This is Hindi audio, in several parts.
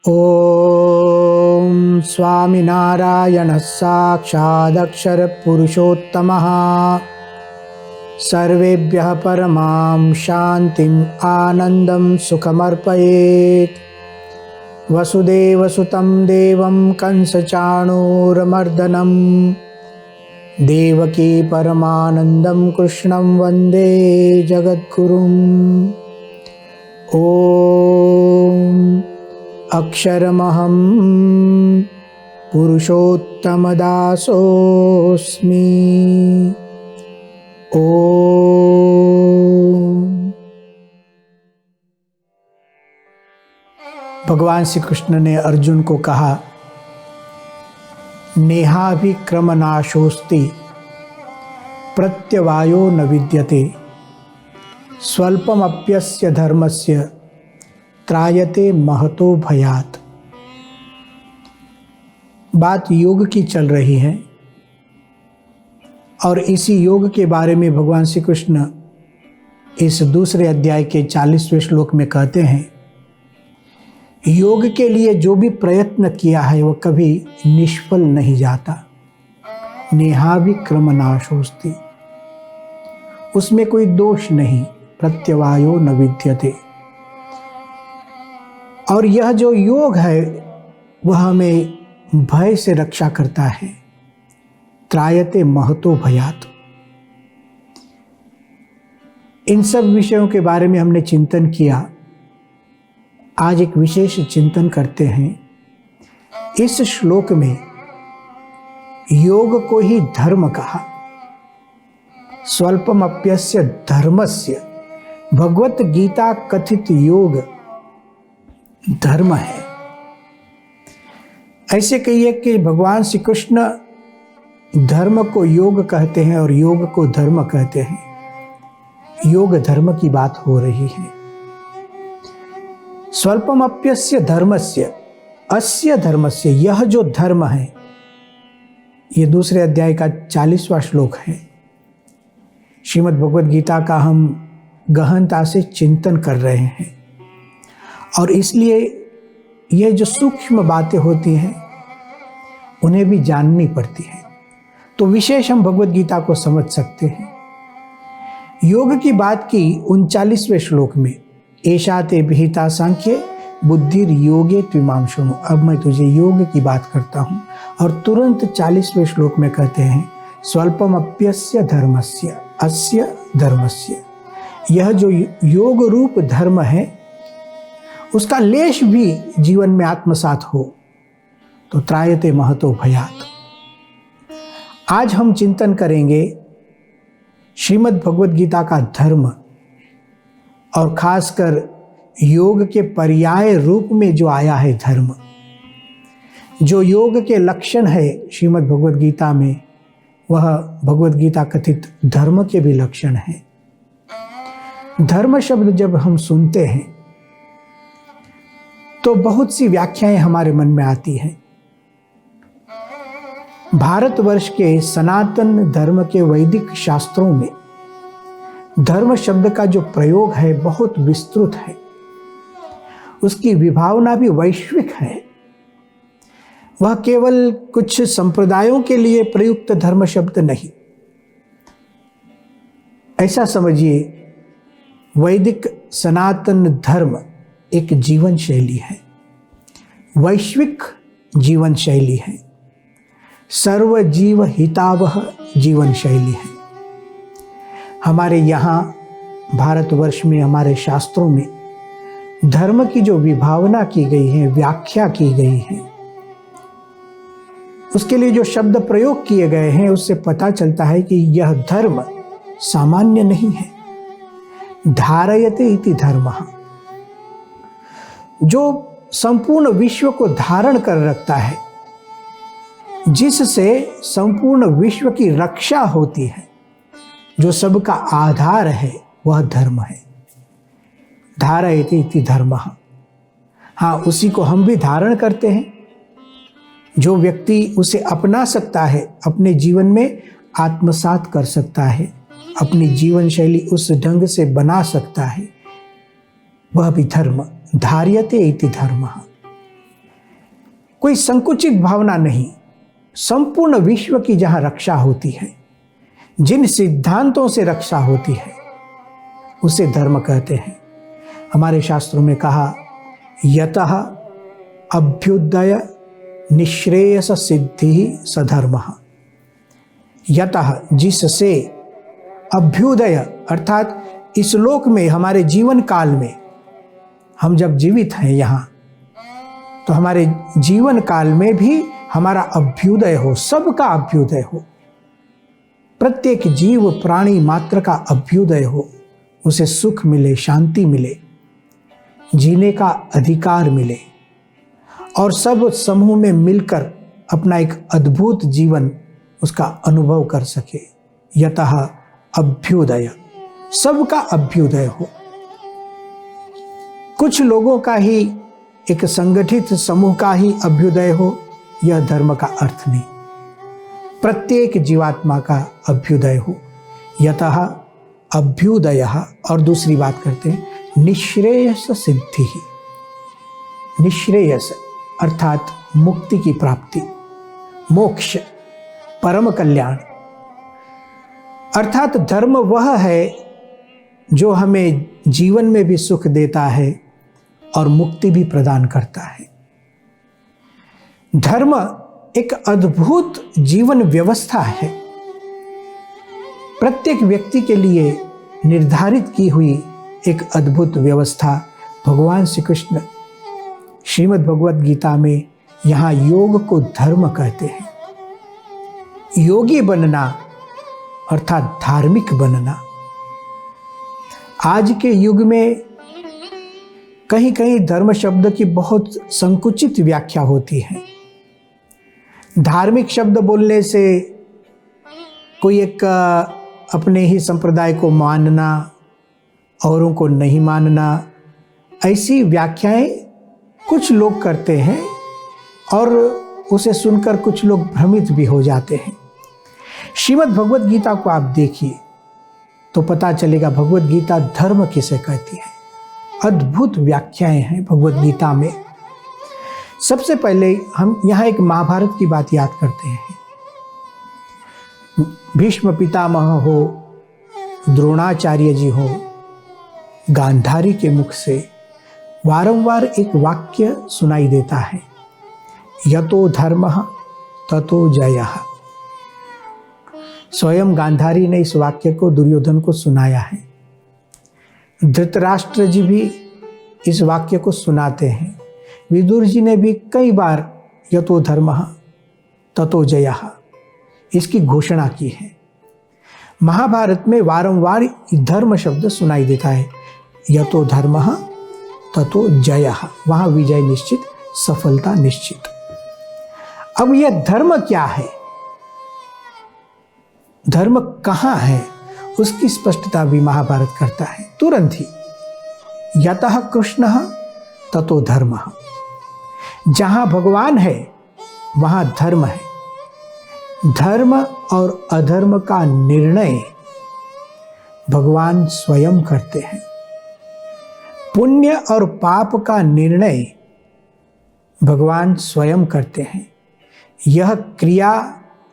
ॐ स्वामिनारायणः साक्षादक्षर पुरुषोत्तमः सर्वेभ्यः परमां शान्तिम् आनन्दं सुखमर्पयेत्। वसुदेवसुतं देवं कंसचाणूरमर्दनं देवकी परमानन्दं कृष्णं वन्दे जगद्गुरुम्। ॐ अक्षरमहं पुरुषोत्तमदासोऽस्मि। ॐ भगवान श्री कृष्ण ने अर्जुन को कहा, नेहाभिक्रमनाशोस्ति प्रत्यवायो न विद्यते स्वल्पमप्यस्य धर्मस्य त्रायते महतो भयात्। बात योग की चल रही है और इसी योग के बारे में भगवान श्री कृष्ण इस दूसरे अध्याय के 40वें श्लोक में कहते हैं, योग के लिए जो भी प्रयत्न किया है वह कभी निष्फल नहीं जाता। नेहाभिक्रमनाशोस्ति, उसमें कोई दोष नहीं। प्रत्यवायो न विद्यते, और यह जो योग है वह हमें भय से रक्षा करता है। त्रायते महतो भयात्। इन सब विषयों के बारे में हमने चिंतन किया। आज एक विशेष चिंतन करते हैं। इस श्लोक में योग को ही धर्म कहा। स्वल्पमप्यस्य धर्मस्य, भगवत गीता कथित योग धर्म है। ऐसे कहिए कि भगवान श्री कृष्ण धर्म को योग कहते हैं और योग को धर्म कहते हैं। योग धर्म की बात हो रही है। स्वल्पमप्यस्य धर्मस्य, अस्य धर्मस्य, यह जो धर्म है, ये दूसरे अध्याय का 40वां श्लोक है। श्रीमद् भगवद गीता का हम गहनता से चिंतन कर रहे हैं और इसलिए ये जो सूक्ष्म बातें होती हैं उन्हें भी जाननी पड़ती है, तो विशेष हम भगवद गीता को समझ सकते हैं। योग की बात की 39वें श्लोक में, एषा ते विहिता सांख्ये बुद्धिर योगे त्विमां शृणु। अब मैं तुझे योग की बात करता हूँ और तुरंत 40वें श्लोक में कहते हैं, स्वल्पमप्यस्य धर्मस्य अस्य धर्मस्य। यह जो योग रूप धर्म है उसका लेश भी जीवन में आत्मसात हो तो त्रायते महतो भयात्। आज हम चिंतन करेंगे श्रीमद् भगवद गीता का धर्म और खासकर योग के पर्याय रूप में जो आया है धर्म। जो योग के लक्षण है श्रीमद् भगवद गीता में, वह भगवद गीता कथित धर्म के भी लक्षण हैं। धर्म शब्द जब हम सुनते हैं तो बहुत सी व्याख्याएं हमारे मन में आती हैं। भारतवर्ष के सनातन धर्म के वैदिक शास्त्रों में धर्म शब्द का जो प्रयोग है बहुत विस्तृत है। उसकी विभावना भी वैश्विक है। वह केवल कुछ संप्रदायों के लिए प्रयुक्त धर्म शब्द नहीं। ऐसा समझिए, वैदिक सनातन धर्म एक जीवन शैली है, वैश्विक जीवन शैली है, सर्व जीव हितावह जीवन शैली है। हमारे यहाँ भारतवर्ष में, हमारे शास्त्रों में धर्म की जो विभावना की गई है, व्याख्या की गई है, उसके लिए जो शब्द प्रयोग किए गए हैं, उससे पता चलता है कि यह धर्म सामान्य नहीं है। धारयते इति धर्मः, जो संपूर्ण विश्व को धारण कर रखता है, जिससे संपूर्ण विश्व की रक्षा होती है, जो सबका आधार है, वह धर्म है। धारयते इति धर्मः। हाँ, उसी को हम भी धारण करते हैं। जो व्यक्ति उसे अपना सकता है, अपने जीवन में आत्मसात कर सकता है, अपनी जीवन शैली उस ढंग से बना सकता है, वह भी धर्म। धार्यते इति धर्मः। कोई संकुचित भावना नहीं, संपूर्ण विश्व की जहां रक्षा होती है, जिन सिद्धांतों से रक्षा होती है, उसे धर्म कहते हैं। हमारे शास्त्रों में कहा, यतः अभ्युदय निश्रेयस सिद्धि सधर्मः। यतः जिससे, अभ्युदय अर्थात इस लोक में, हमारे जीवन काल में, हम जब जीवित हैं यहाँ, तो हमारे जीवन काल में भी हमारा अभ्युदय हो, सबका अभ्युदय हो, प्रत्येक जीव प्राणी मात्र का अभ्युदय हो, उसे सुख मिले, शांति मिले, जीने का अधिकार मिले और सब समूह में मिलकर अपना एक अद्भुत जीवन उसका अनुभव कर सके। यतः अभ्युदय, सबका अभ्युदय हो। कुछ लोगों का ही, एक संगठित समूह का ही अभ्युदय हो, यह धर्म का अर्थ नहीं। प्रत्येक जीवात्मा का अभ्युदय हो। यतः अभ्युदय। और दूसरी बात करते हैं, निश्रेयस सिद्धि। निश्रेयस अर्थात मुक्ति की प्राप्ति, मोक्ष, परम कल्याण। अर्थात धर्म वह है जो हमें जीवन में भी सुख देता है और मुक्ति भी प्रदान करता है। धर्म एक अद्भुत जीवन व्यवस्था है, प्रत्येक व्यक्ति के लिए निर्धारित की हुई एक अद्भुत व्यवस्था। भगवान श्री कृष्ण श्रीमद् भगवत गीता में यहाँ योग को धर्म कहते हैं। योगी बनना अर्थात धार्मिक बनना। आज के युग में कहीं कहीं धर्म शब्द की बहुत संकुचित व्याख्या होती है। धार्मिक शब्द बोलने से कोई एक अपने ही संप्रदाय को मानना, औरों को नहीं मानना, ऐसी व्याख्याएं कुछ लोग करते हैं और उसे सुनकर कुछ लोग भ्रमित भी हो जाते हैं। श्रीमद् भगवत गीता को आप देखिए तो पता चलेगा भगवत गीता धर्म किसे कहती है। अद्भुत व्याख्याएं हैं भगवत गीता में। सबसे पहले हम यहाँ एक महाभारत की बात याद करते हैं। भीष्म पितामह हो, द्रोणाचार्य जी हो, गांधारी के मुख से वारंवार एक वाक्य सुनाई देता है, यतो धर्मः ततो जयः। स्वयं गांधारी ने इस वाक्य को दुर्योधन को सुनाया है। धृतराष्ट्र जी भी इस वाक्य को सुनाते हैं। विदुर जी ने भी कई बार यतो धर्मः ततो जयः इसकी घोषणा की है। महाभारत में वारंवार धर्म शब्द सुनाई देता है, यतो धर्मः ततो जयः, वहां विजय निश्चित, सफलता निश्चित। अब यह धर्म क्या है, धर्म कहां है, उसकी स्पष्टता भी महाभारत करता है तुरंत ही। यतः कृष्णः ततो धर्मः, जहां भगवान है वहां धर्म है। धर्म और अधर्म का निर्णय भगवान स्वयं करते हैं। पुण्य और पाप का निर्णय भगवान स्वयं करते हैं। यह क्रिया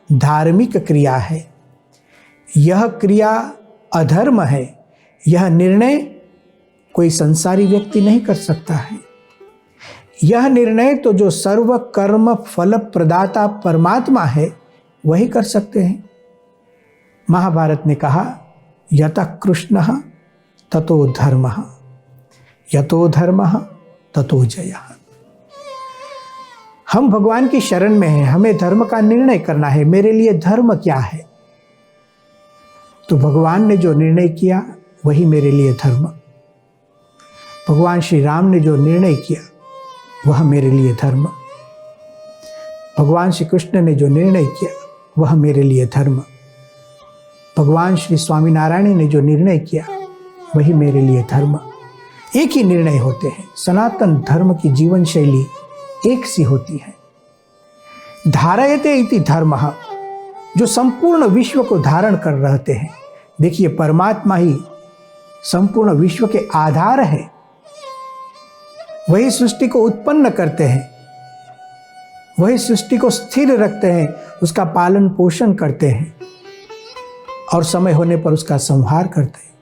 धार्मिक क्रिया है, यह क्रिया अधर्म है, यह निर्णय कोई संसारी व्यक्ति नहीं कर सकता है। यह निर्णय तो जो सर्व कर्म फल प्रदाता परमात्मा है वही कर सकते हैं। महाभारत ने कहा, यतः कृष्णः ततो धर्मः, यतो धर्मः ततो जयः। हम भगवान की शरण में हैं, हमें धर्म का निर्णय करना है। मेरे लिए धर्म क्या है, तो भगवान ने जो निर्णय किया वही मेरे लिए धर्म। भगवान श्री राम ने जो निर्णय किया वह मेरे लिए धर्म। भगवान श्री कृष्ण ने जो निर्णय किया वह मेरे लिए धर्म। भगवान श्री स्वामीनारायण ने जो निर्णय किया वही मेरे लिए धर्म। एक ही निर्णय होते हैं। सनातन धर्म की जीवन शैली एक सी होती है। धारयते इति धर्मः, जो संपूर्ण विश्व को धारण कर रहते हैं। देखिए, परमात्मा ही संपूर्ण विश्व के आधार है, वही सृष्टि को उत्पन्न करते हैं। वही सृष्टि को स्थिर रखते हैं, उसका पालन पोषण करते हैं और समय होने पर उसका संहार करते हैं।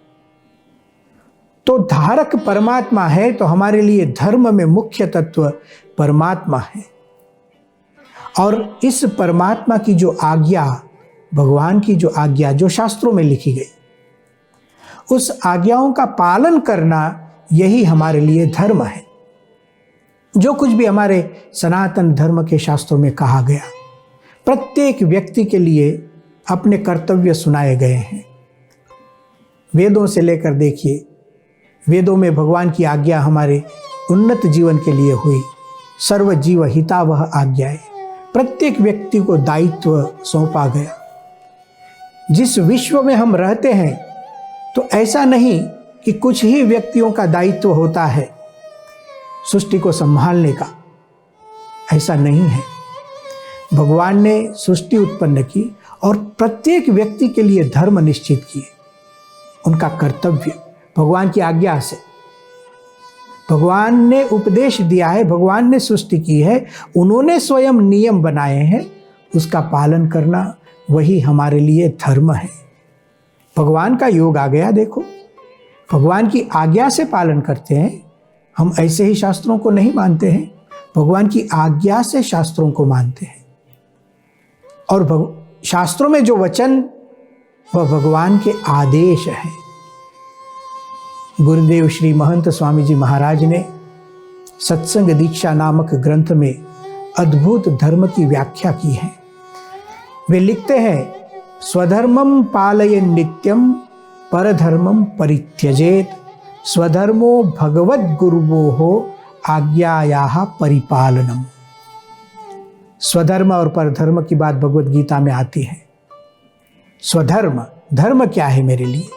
तो धारक परमात्मा है, तो हमारे लिए धर्म में मुख्य तत्व परमात्मा है। और इस परमात्मा की जो आज्ञा, भगवान की जो आज्ञा जो शास्त्रों में लिखी गई, उस आज्ञाओं का पालन करना यही हमारे लिए धर्म है। जो कुछ भी हमारे सनातन धर्म के शास्त्रों में कहा गया, प्रत्येक व्यक्ति के लिए अपने कर्तव्य सुनाए गए हैं। वेदों से लेकर देखिए, वेदों में भगवान की आज्ञा हमारे उन्नत जीवन के लिए हुई। सर्व जीव हितावह आज्ञाएं, प्रत्येक व्यक्ति को दायित्व सौंपा गया। जिस विश्व में हम रहते हैं, तो ऐसा नहीं कि कुछ ही व्यक्तियों का दायित्व होता है सृष्टि को संभालने का, ऐसा नहीं है। भगवान ने सृष्टि उत्पन्न की और प्रत्येक व्यक्ति के लिए धर्म निश्चित किए, उनका कर्तव्य भगवान की आज्ञा से। भगवान ने उपदेश दिया है, भगवान ने सृष्टि की है, उन्होंने स्वयं नियम बनाए हैं, उसका पालन करना वही हमारे लिए धर्म है। भगवान का योग आ गया, देखो, भगवान की आज्ञा से पालन करते हैं हम। ऐसे ही शास्त्रों को नहीं मानते हैं, भगवान की आज्ञा से शास्त्रों को मानते हैं। और शास्त्रों में जो वचन, वह भगवान के आदेश है। गुरुदेव श्री महंत स्वामी जी महाराज ने सत्संग दीक्षा नामक ग्रंथ में अद्भुत धर्म की व्याख्या की है। वे लिखते हैं, स्वधर्मं पालयन् नित्यं परधर्मं परित्यजेत, स्वधर्मो भगवद्गुरुवोः आज्ञायाः परिपालनम। स्वधर्म और परधर्म की बात भगवद गीता में आती है। स्वधर्म, धर्म क्या है मेरे लिए,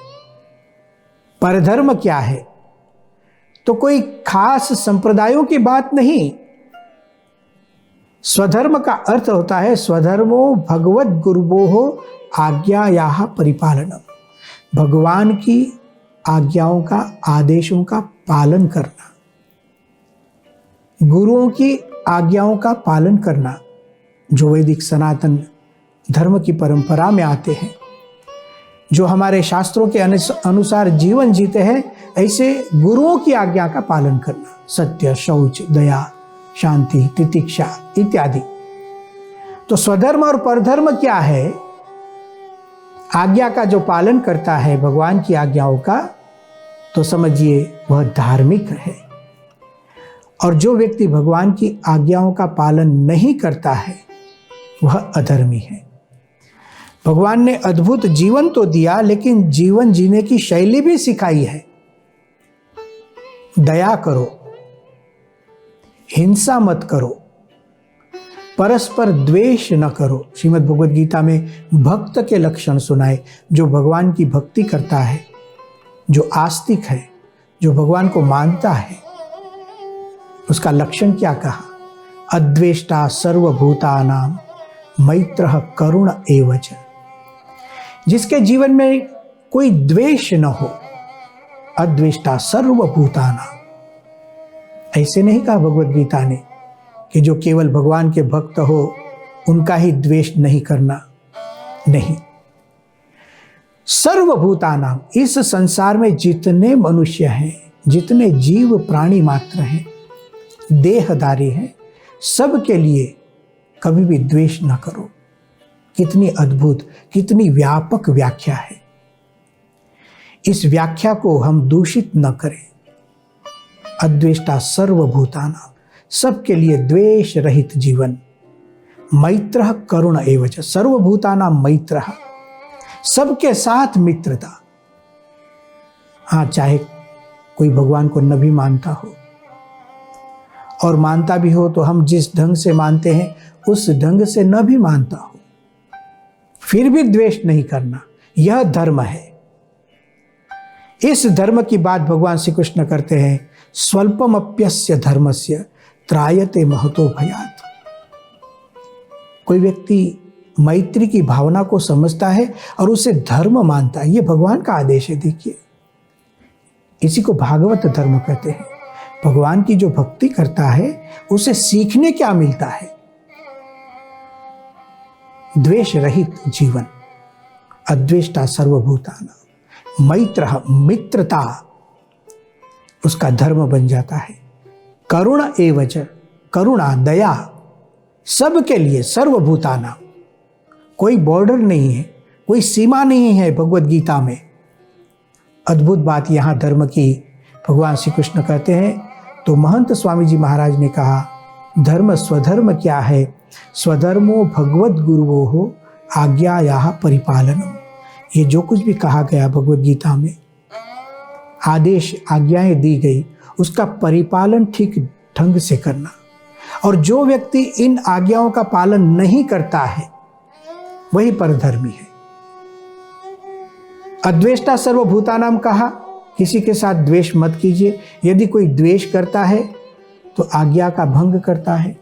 परधर्म क्या है, तो कोई खास संप्रदायों की बात नहीं। स्वधर्म का अर्थ होता है स्वधर्मो भगवद्गुरुवोः आज्ञायाः परिपालनम, भगवान की आज्ञाओं का, आदेशों का पालन करना, गुरुओं की आज्ञाओं का पालन करना, जो वैदिक सनातन धर्म की परंपरा में आते हैं, जो हमारे शास्त्रों के अनुसार जीवन जीते हैं, ऐसे गुरुओं की आज्ञा का पालन करना, सत्य, शौच, दया, शांति, तितिक्षा इत्यादि। तो स्वधर्म और परधर्म क्या है? आज्ञा का जो पालन करता है भगवान की आज्ञाओं का, तो समझिए वह धार्मिक है। और जो व्यक्ति भगवान की आज्ञाओं का पालन नहीं करता है, वह अधर्मी है। भगवान ने अद्भुत जीवन तो दिया, लेकिन जीवन जीने की शैली भी सिखाई है। दया करो, हिंसा मत करो, परस्पर द्वेष न करो। श्रीमद् भगवद गीता में भक्त के लक्षण सुनाए। जो भगवान की भक्ति करता है, जो आस्तिक है, जो भगवान को मानता है, उसका लक्षण क्या कहा? अद्वेष्टा सर्वभूतानां मैत्रः करुण एवच। जिसके जीवन में कोई द्वेष न हो, अद्वेष्टा सर्वभूतानां। ऐसे नहीं कहा भगवद गीता ने कि जो केवल भगवान के भक्त हो उनका ही द्वेष नहीं करना, नहीं। सर्वभूतानां, इस संसार में जितने मनुष्य हैं, जितने जीव प्राणी मात्र हैं, देहधारी हैं, सब के लिए कभी भी द्वेष न करो। कितनी अद्भुत, कितनी व्यापक व्याख्या है। इस व्याख्या को हम दूषित न करें। अद्वेष्टा सर्वभूतानां, सबके लिए द्वेष रहित जीवन। मैत्रः करुण एवच, सर्वभूतानां मैत्रः, सबके साथ मित्रता। हाँ, चाहे कोई भगवान को न भी मानता हो, और मानता भी हो तो हम जिस ढंग से मानते हैं उस ढंग से न भी मानता हो, फिर भी द्वेष नहीं करना, यह धर्म है। इस धर्म की बात भगवान श्री कृष्ण करते हैं, स्वल्पमप्यस्य धर्मस्य त्रायते महतो भयात्। कोई व्यक्ति मैत्री की भावना को समझता है और उसे धर्म मानता है, यह भगवान का आदेश है। देखिए, इसी को भागवत धर्म कहते हैं। भगवान की जो भक्ति करता है, उसे सीखने क्या मिलता है? द्वेष रहित जीवन, अद्वेष्टा सर्वभूतानां, मैत्रः मित्रता उसका धर्म बन जाता है। करुण एवच, करुणा दया सबके लिए, सर्वभूतानां, कोई बॉर्डर नहीं है, कोई सीमा नहीं है भगवत गीता में। अद्भुत बात यहाँ धर्म की भगवान श्री कृष्ण कहते हैं। तो महंत स्वामी जी महाराज ने कहा, धर्म स्वधर्म क्या है? स्वधर्मो भगवत गुरुवो हो आज्ञायाः परिपालनम। ये जो कुछ भी कहा गया भगवत गीता में, आदेश आज्ञाएं दी गई, उसका परिपालन ठीक ढंग से करना। और जो व्यक्ति इन आज्ञाओं का पालन नहीं करता है वही परधर्मी है। अद्वेष्टा सर्वभूतानां कहा, किसी के साथ द्वेष मत कीजिए। यदि कोई द्वेष करता है तो आज्ञा का भंग करता है,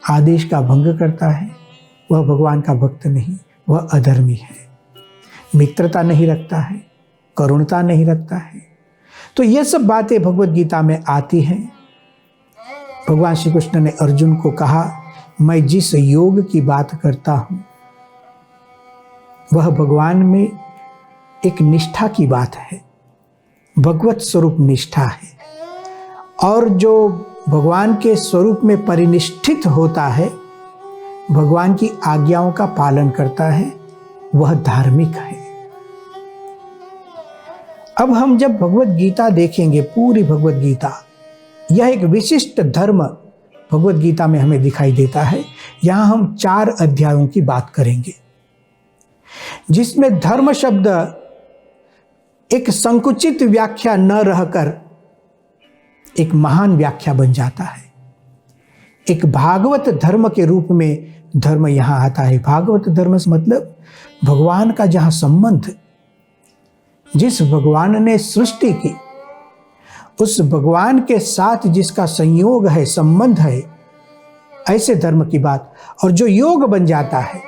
आदेश का भंग करता है, वह भगवान का भक्त नहीं, वह अधर्मी है। मित्रता नहीं रखता है, करुणता नहीं रखता है। तो ये सब बातें भगवत गीता में आती हैं। भगवान श्री कृष्ण ने अर्जुन को कहा, मैं जिस योग की बात करता हूं वह भगवान में एक निष्ठा की बात है, भगवत स्वरूप निष्ठा है। और जो भगवान के स्वरूप में परिनिष्ठित होता है, भगवान की आज्ञाओं का पालन करता है, वह धार्मिक है। अब हम जब भगवत गीता देखेंगे, पूरी भगवत गीता, यह एक विशिष्ट धर्म भगवत गीता में हमें दिखाई देता है। यहां हम 4 अध्यायों की बात करेंगे, जिसमें धर्म शब्द एक संकुचित व्याख्या न रहकर एक महान व्याख्या बन जाता है। एक भागवत धर्म के रूप में धर्म यहां आता है। भागवत धर्म से मतलब भगवान का जहां संबंध, जिस भगवान ने सृष्टि की, उस भगवान के साथ जिसका संयोग है, संबंध है, ऐसे धर्म की बात। और जो योग बन जाता है,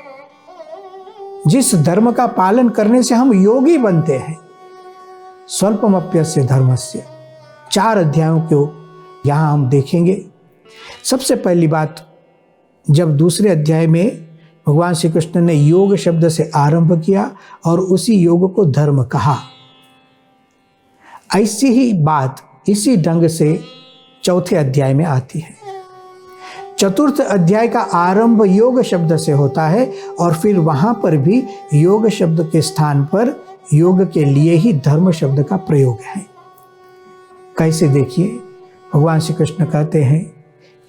जिस धर्म का पालन करने से हम योगी बनते हैं, स्वल्पमप्यस्य धर्मस्य, 4 अध्यायों को यहां हम देखेंगे। सबसे पहली बात, जब दूसरे अध्याय में भगवान श्री कृष्ण ने योग शब्द से आरंभ किया और उसी योग को धर्म कहा, ऐसी ही बात इसी ढंग से चौथे अध्याय में आती है। चतुर्थ अध्याय का आरंभ योग शब्द से होता है और फिर वहां पर भी योग शब्द के स्थान पर योग के लिए ही धर्म शब्द का प्रयोग है। कैसे? देखिए, भगवान श्री कृष्ण कहते हैं,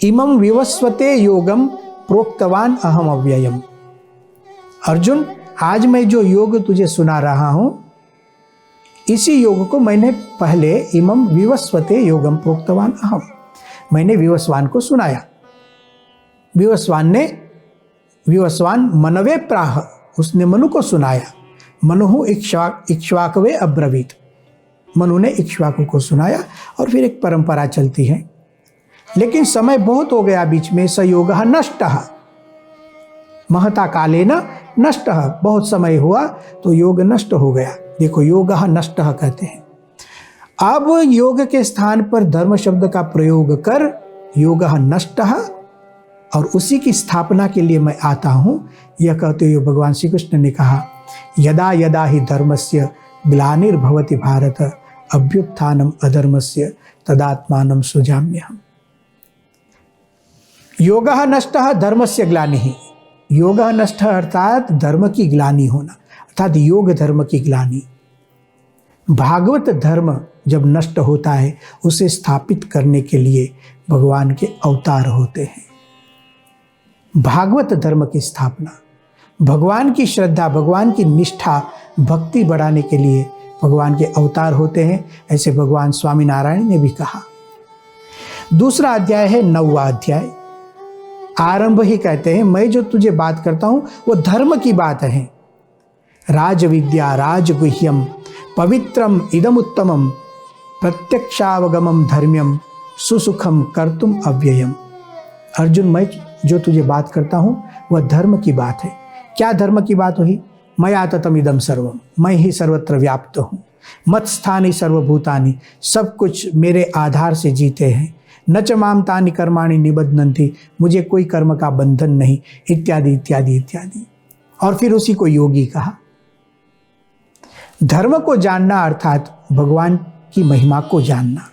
इमं विवस्वते योगम प्रोक्तवान अहम अव्ययम। अर्जुन, आज मैं जो योग तुझे सुना रहा हूं, इसी योग को मैंने पहले इमं विवस्वते योगम प्रोक्तवान अहम, मैंने विवस्वान को सुनाया। विवस्वान मनवे प्राह, उसने मनु को सुनाया। मनु इक्ष्वाकवे अब्रवीत, मनु ने इक्ष्वाकु को सुनाया। और फिर एक परंपरा चलती है। लेकिन समय बहुत हो गया बीच में, स योगः नष्टः, महता कालेन नष्टः, बहुत समय हुआ तो योग नष्ट हो गया। देखो, योगः नष्टः कहते हैं। अब योग के स्थान पर धर्म शब्द का प्रयोग कर योगः नष्टः, और उसी की स्थापना के लिए मैं आता हूं, यह कहते हुए भगवान श्री कृष्ण ने कहा, यदा यदा ही धर्मस्य ग्लानिर्भवति भारत अभ्युत्थानम अधर्मस्य तदात्मानं सृजाम्यहम्। योगः नष्टः धर्मस्य ग्लानिः, योगः नष्टः अर्थात धर्म की ग्लानि होना, अर्थात योग धर्म की ग्लानि। भागवत धर्म जब नष्ट होता है, उसे स्थापित करने के लिए भगवान के अवतार होते हैं। भागवत धर्म की स्थापना, भगवान की श्रद्धा, भगवान की निष्ठा, भक्ति बढ़ाने के लिए भगवान के अवतार होते हैं। ऐसे भगवान स्वामीनारायण ने भी कहा। दूसरा अध्याय है 9वां अध्याय। आरंभ ही कहते हैं, मैं जो तुझे बात करता हूं वो धर्म की बात है। राजविद्या राजगुह्यम पवित्रम इदमुत्तमम प्रत्यक्षावगमम धर्म्यम सुसुखम कर्तुम अव्ययम। अर्जुन, मैं जो तुझे बात करता हूं वह धर्म की बात है। क्या धर्म की बात हुई? मया ततम इदम सर्वम, मैं ही सर्वत्र व्याप्त हूँ। मत स्थानी सर्वभूतानि, सब कुछ मेरे आधार से जीते हैं। न च माम तानि कर्माणि निबध्नन्ति, मुझे कोई कर्म का बंधन नहीं, इत्यादि इत्यादि इत्यादि। और फिर उसी को योगी कहा। धर्म को जानना अर्थात भगवान की महिमा को जानना।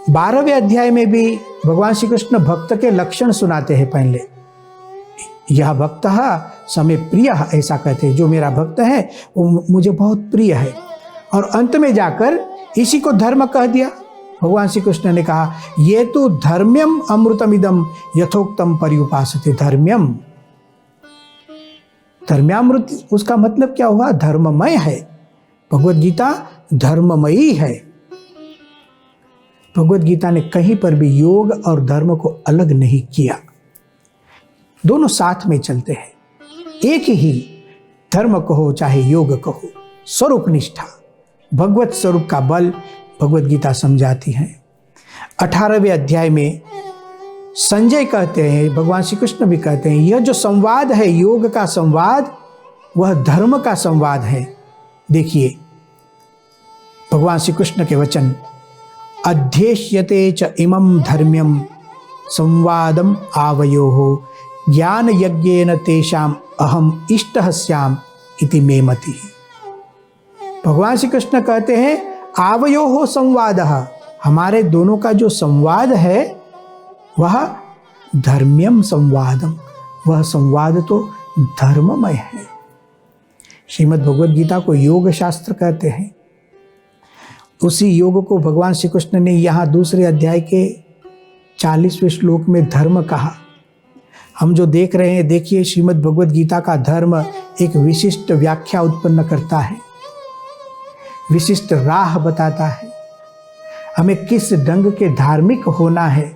12वें अध्याय में भी भगवान श्री कृष्ण भक्त के लक्षण सुनाते हैं। पहले यह भक्त समय प्रिय, ऐसा कहते हैं, जो मेरा भक्त है वो मुझे बहुत प्रिय है। और अंत में जाकर इसी को धर्म कह दिया। भगवान श्री कृष्ण ने कहा ये तो धर्म्यम अमृतमिदम यथोक्तम पर्युपासते। धर्म्यम, धर्म्यामृत, उसका मतलब क्या हुआ? धर्ममय है। भगवत गीता धर्ममयी है। भगवत गीता ने कहीं पर भी योग और धर्म को अलग नहीं किया, दोनों साथ में चलते हैं। एक ही धर्म कहो चाहे योग कहो, स्वरूप निष्ठा, भगवत स्वरूप का बल भगवत गीता समझाती है। 18वें अध्याय में संजय कहते हैं, भगवान श्री कृष्ण भी कहते हैं, यह जो संवाद है योग का संवाद, वह धर्म का संवाद है। देखिए भगवान श्री कृष्ण के वचन, अध्येष्यते च इमं धर्म्यम संवादम आवयोः ज्ञान यज्ञेन तेषाम अहम इष्टः स्याम इति मे मतिः। भगवान श्री कृष्ण कहते हैं आवयोः संवादः, हमारे दोनों का जो संवाद है वह धर्म्यम संवादम, वह संवाद तो धर्ममय है। श्रीमद् भगवद गीता को योग शास्त्र कहते हैं। उसी योग को भगवान श्री कृष्ण ने यहाँ दूसरे अध्याय के 40वें श्लोक में धर्म कहा। हम जो देख रहे हैं, देखिए श्रीमद् भगवद गीता का धर्म एक विशिष्ट व्याख्या उत्पन्न करता है, विशिष्ट राह बताता है। हमें किस ढंग के धार्मिक होना है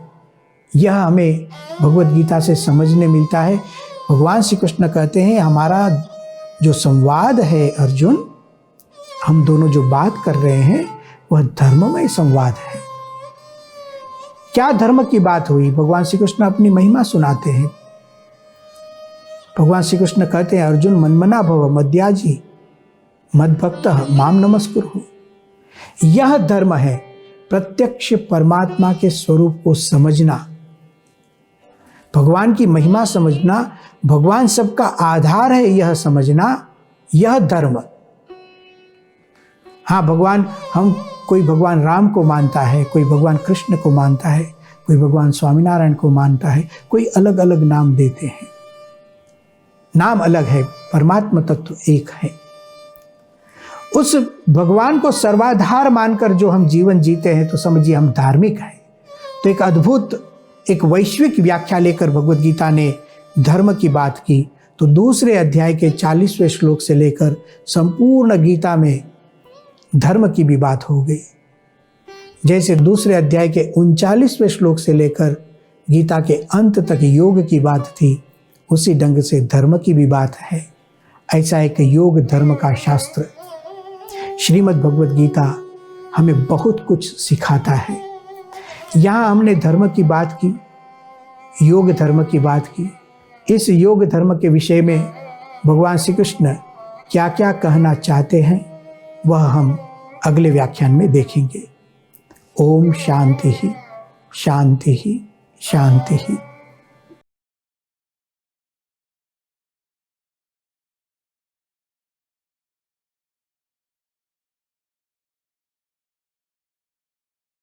यह हमें भगवद गीता से समझने मिलता है। भगवान श्री कृष्ण कहते हैं हमारा जो संवाद है अर्जुन, हम दोनों जो बात कर रहे हैं वह धर्ममय संवाद है। क्या धर्म की बात हुई? भगवान श्री कृष्ण अपनी महिमा सुनाते हैं। भगवान श्री कृष्ण कहते हैं अर्जुन मन्मना भव मद्याजी मद्भक्तः माम नमस्कुरु। यह धर्म है प्रत्यक्ष परमात्मा के स्वरूप को समझना, भगवान की महिमा समझना, भगवान सबका आधार है यह समझना, यह धर्म। हाँ, भगवान, हम कोई भगवान राम को मानता है, कोई भगवान कृष्ण को मानता है, कोई भगवान स्वामीनारायण को मानता है, कोई अलग अलग नाम देते हैं। नाम अलग है, परमात्मा तत्व एक है। उस भगवान को सर्वाधार मानकर जो हम जीवन जीते हैं तो समझिए हम धार्मिक हैं। तो एक अद्भुत, एक वैश्विक व्याख्या लेकर भगवद गीता ने धर्म की बात की। तो दूसरे अध्याय के 40वें श्लोक से लेकर संपूर्ण गीता में धर्म की भी बात हो गई। जैसे दूसरे अध्याय के 39वें श्लोक से लेकर गीता के अंत तक योग की बात थी, उसी ढंग से धर्म की भी बात है। ऐसा एक योग धर्म का शास्त्र श्रीमद् भगवद गीता हमें बहुत कुछ सिखाता है। यहाँ हमने धर्म की बात की, योग धर्म की बात की। इस योग धर्म के विषय में भगवान श्री कृष्ण क्या क्या कहना चाहते हैं वह हम अगले व्याख्यान में देखेंगे। ओम शांति ही शांति ही शांति ही।